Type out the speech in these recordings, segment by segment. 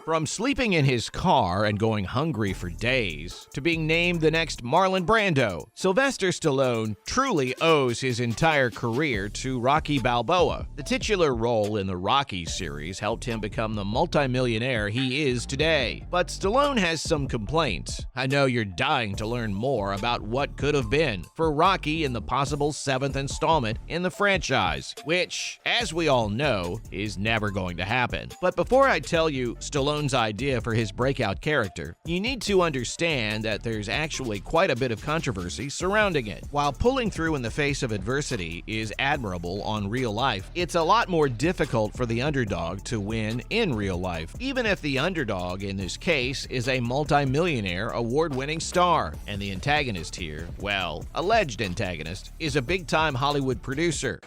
From sleeping in his car and going hungry for days to being named the next Marlon Brando, Sylvester Stallone truly owes his entire career to Rocky Balboa. The titular role in the Rocky series helped him become the multimillionaire he is today. But Stallone has some complaints. I know you're dying to learn more about what could have been for Rocky in the possible 7th installment in the franchise, which, as we all know, is never going to happen. But before I tell you Stallone's idea for his breakout character, you need to understand that there's actually quite a bit of controversy surrounding it. While pulling through in the face of adversity is admirable on real life, it's a lot more difficult for the underdog to win in real life, even if the underdog in this case is a multi-millionaire award-winning star. And the antagonist here, well, alleged antagonist, is a big-time Hollywood producer.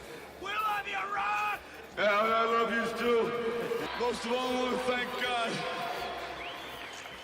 We love you, Ron! Yeah, I love you too. Most of all, I want to thank God.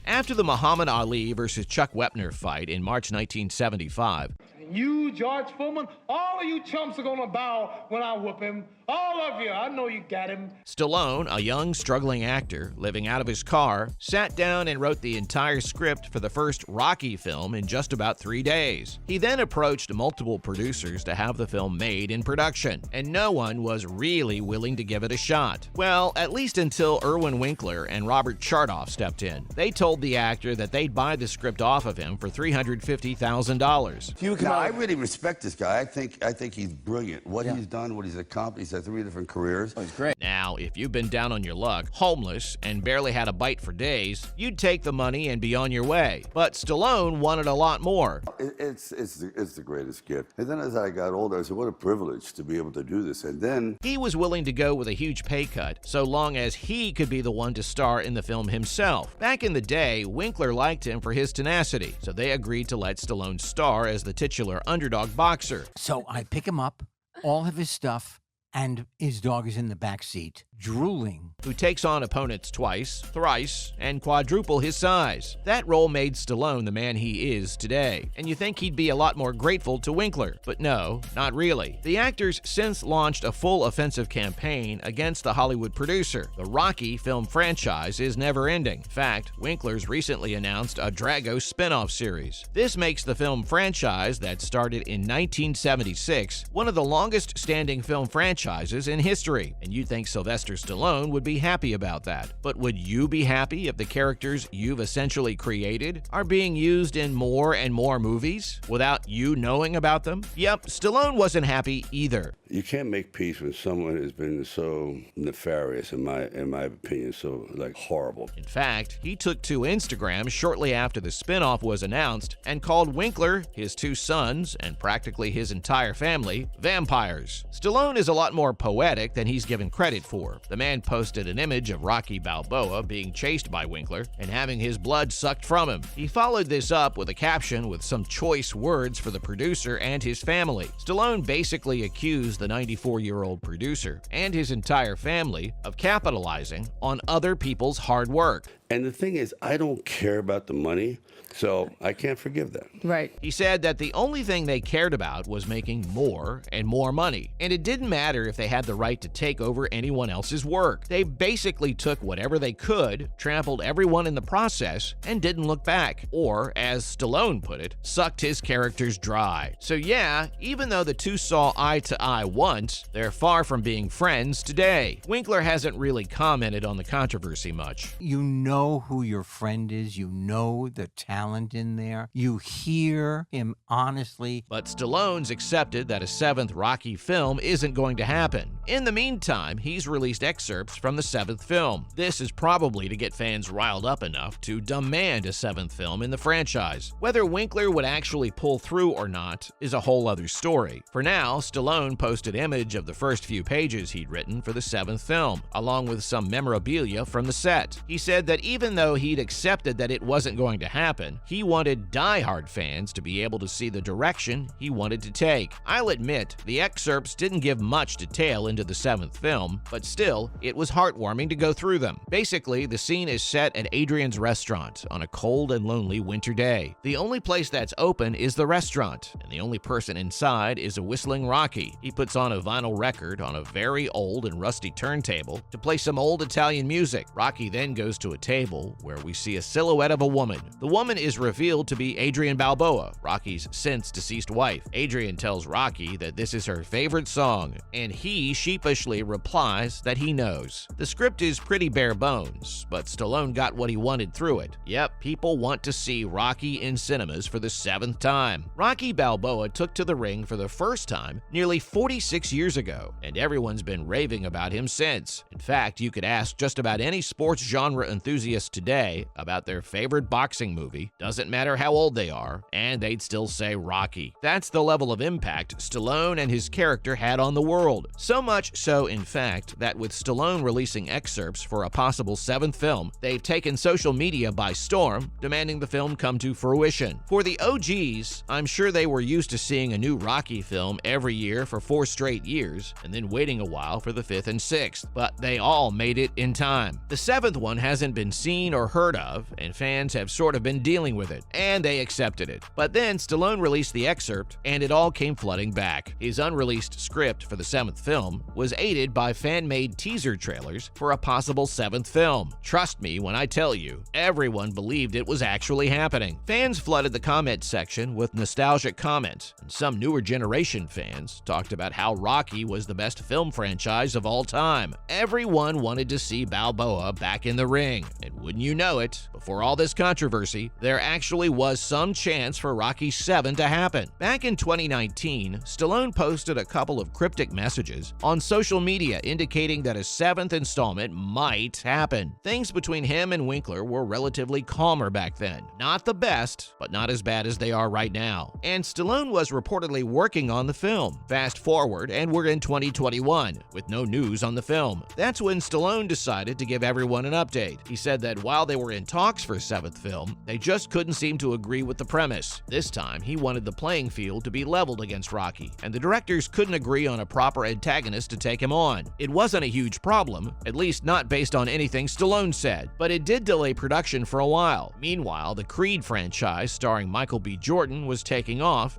After the Muhammad Ali versus Chuck Wepner fight in March 1975, you, George Foreman, all of you chumps are gonna bow when I whoop him. All of you, I know you got him. Stallone, a young, struggling actor living out of his car, sat down and wrote the entire script for the first Rocky film in just about 3 days. He then approached multiple producers to have the film made in production, and no one was really willing to give it a shot. Well, at least until Irwin Winkler and Robert Chartoff stepped in. They told the actor that they'd buy the script off of him for $350,000. No, I really respect this guy. I think he's brilliant. What he's done, what he's accomplished, he's had 3 different careers. Oh, he's great. Now, if you've been down on your luck, homeless, and barely had a bite for days, you'd take the money and be on your way. But Stallone wanted a lot more. It's the greatest gift. And then as I got older, I said, what a privilege to be able to do this. And then He was willing to go with a huge pay cut, so long as he could be the one to star in the film himself. Back in the day, Winkler liked him for his tenacity, so they agreed to let Stallone star as the titular underdog boxer. So I pick him up, all of his stuff, and his dog is in the back seat, drooling. Who takes on opponents twice, thrice, and quadruple his size. That role made Stallone the man he is today, and you think he'd be a lot more grateful to Winkler. But no, not really. The actor's since launched a full offensive campaign against the Hollywood producer. The Rocky film franchise is never ending. In fact, Winkler's recently announced a Drago spin-off series. This makes the film franchise that started in 1976 one of the longest standing film franchises in history, and you'd think Sylvester Stallone would be happy about that. But would you be happy if the characters you've essentially created are being used in more and more movies without you knowing about them? Yep, Stallone wasn't happy either. you can't make peace when someone has been so nefarious, in my opinion, so like horrible. In fact, he took to Instagram shortly after the spinoff was announced and called Winkler, his 2 sons, and practically his entire family, vampires. Stallone is a lot more poetic than he's given credit for. The man posted an image of Rocky Balboa being chased by Winkler and having his blood sucked from him. He followed this up with a caption with some choice words for the producer and his family. Stallone basically accused the 94-year-old producer and his entire family of capitalizing on other people's hard work. And the thing is, I don't care about the money, so I can't forgive that. Right. He said that the only thing they cared about was making more and more money, and it didn't matter if they had the right to take over anyone else's work. They basically took whatever they could, trampled everyone in the process, and didn't look back, or, as Stallone put it, sucked his characters dry. So yeah, even though the two saw eye to eye once, they're far from being friends today. Winkler hasn't really commented on the controversy much. You know who your friend is. You know the talent in there. You hear him honestly. But Stallone's accepted that a 7th Rocky film isn't going to happen. In the meantime, he's released excerpts from the 7th film. This is probably to get fans riled up enough to demand a 7th film in the franchise. Whether Winkler would actually pull through or not is a whole other story. For now, Stallone posted image of the first few pages he'd written for the 7th film, along with some memorabilia from the set. He said that even though he'd accepted that it wasn't going to happen, he wanted die-hard fans to be able to see the direction he wanted to take. I'll admit, the excerpts didn't give much detail into the 7th film, but still, it was heartwarming to go through them. Basically, the scene is set at Adrian's restaurant on a cold and lonely winter day. The only place that's open is the restaurant, and the only person inside is a whistling Rocky. He puts on a vinyl record on a very old and rusty turntable to play some old Italian music. Rocky then goes to a table table where we see a silhouette of a woman. The woman is revealed to be Adrian Balboa, Rocky's since-deceased wife. Adrian tells Rocky that this is her favorite song, and he sheepishly replies that he knows. The script is pretty bare bones, but Stallone got what he wanted through it. Yep, people want to see Rocky in cinemas for the 7th time. Rocky Balboa took to the ring for the first time nearly 46 years ago, and everyone's been raving about him since. In fact, you could ask just about any sports genre enthusiast today about their favorite boxing movie, doesn't matter how old they are, and they'd still say Rocky. That's the level of impact Stallone and his character had on the world. So much so, in fact, that with Stallone releasing excerpts for a possible 7th film, they've taken social media by storm, demanding the film come to fruition. For the OGs, I'm sure they were used to seeing a new Rocky film every year for 4 straight years, and then waiting a while for the 5th and 6th, but they all made it in time. The 7th one hasn't been seen or heard of, and fans have sort of been dealing with it, and they accepted it. But then Stallone released the excerpt, and it all came flooding back. His unreleased script for the 7th film was aided by fan-made teaser trailers for a possible 7th film. Trust me when I tell you, everyone believed it was actually happening. Fans flooded the comment section with nostalgic comments, and some newer generation fans talked about how Rocky was the best film franchise of all time. Everyone wanted to see Balboa back in the ring, and wouldn't you know it, before all this controversy, there actually was some chance for Rocky 7 to happen. Back in 2019, Stallone posted a couple of cryptic messages on social media indicating that a 7th installment might happen. Things between him and Winkler were relatively calmer back then. Not the best, but not as bad as they are right now. And Stallone was reportedly working on the film. Fast forward, and we're in 2021, with no news on the film. That's when Stallone decided to give everyone an update. He said that while they were in talks for a 7th film, they just couldn't seem to agree with the premise. This time, he wanted the playing field to be leveled against Rocky, and the directors couldn't agree on a proper antagonist to take him on. It wasn't a huge problem, at least not based on anything Stallone said, but it did delay production for a while. Meanwhile, the Creed franchise starring Michael B. Jordan was taking off.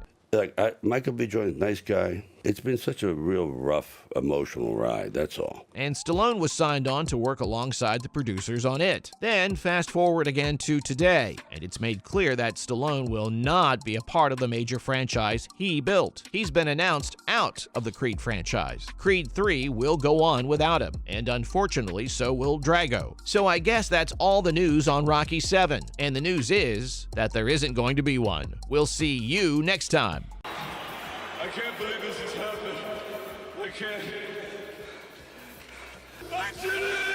Michael B. Jordan, nice guy. It's been such a real rough, emotional ride, that's all. And Stallone was signed on to work alongside the producers on it. Then, fast forward again to today, and it's made clear that Stallone will not be a part of the major franchise he built. He's been announced out of the Creed franchise. Creed 3 will go on without him, and unfortunately, so will Drago. So I guess that's all the news on Rocky 7. And the news is that there isn't going to be one. We'll see you next time. I can't believe this has happened. I can't. I did it!